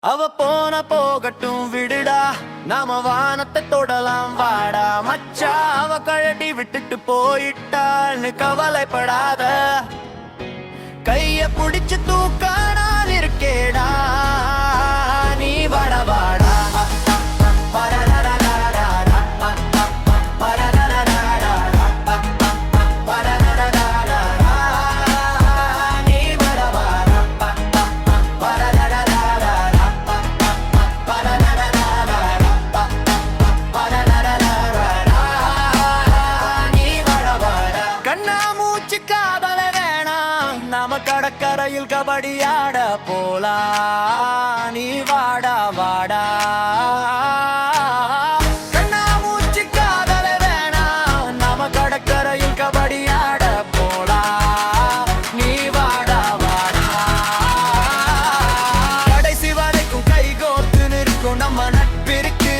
அவ போன போகட்டும் விடுடா, நாம வானத்தை தொடலாம் வாடா மச்சா. அவ கழட்டி விட்டுட்டு போயிட்டாள்னு கவலைப்படாத, கைய புடிச்சு தூக்கானால் இருக்கேடா நீ வாட வாடா. நாம கடற்கரையில் கபடி ஆட போலா நீ வாடா வாடா. கண்ணாமூச்சி காதல வேணாம், நாம கடற்கரையில் கபடி ஆட போலா நீ வாடா வாடா. கடைசி வரைக்கும் கை கோர்த்து நிற்கும் நம்ம நட்பிற்கு,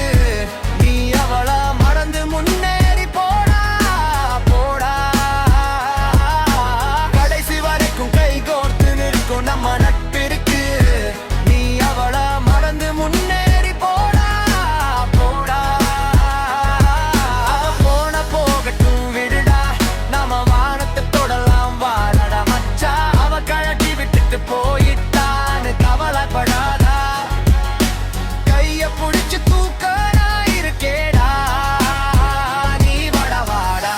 நீ அவள மறந்து முன்னேறி போடா போடா. நம்ம நட்பிற்கு நீ அவள மறந்து முன்னேறி போடா போடா. போன போகட்டும் விடுடா, நாம வானத்தை தொடலாம் வாடா மச்சா. அவ கழட்டி விட்டுட்டு போயிட்டான்னு கவலைப்படாதா, கைய புடிச்சு தூக்கனா இருக்கேடா நீ வாட வாடா.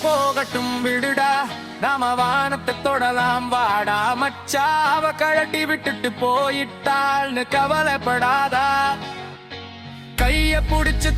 போகட்டும் விடுடா, நாம வானத்தை தொடலாம் வாடா மச்சா. அவ கழட்டி விட்டுட்டு போயிட்டாள்னு கவலைப்படாதா, கைய புடிச்சு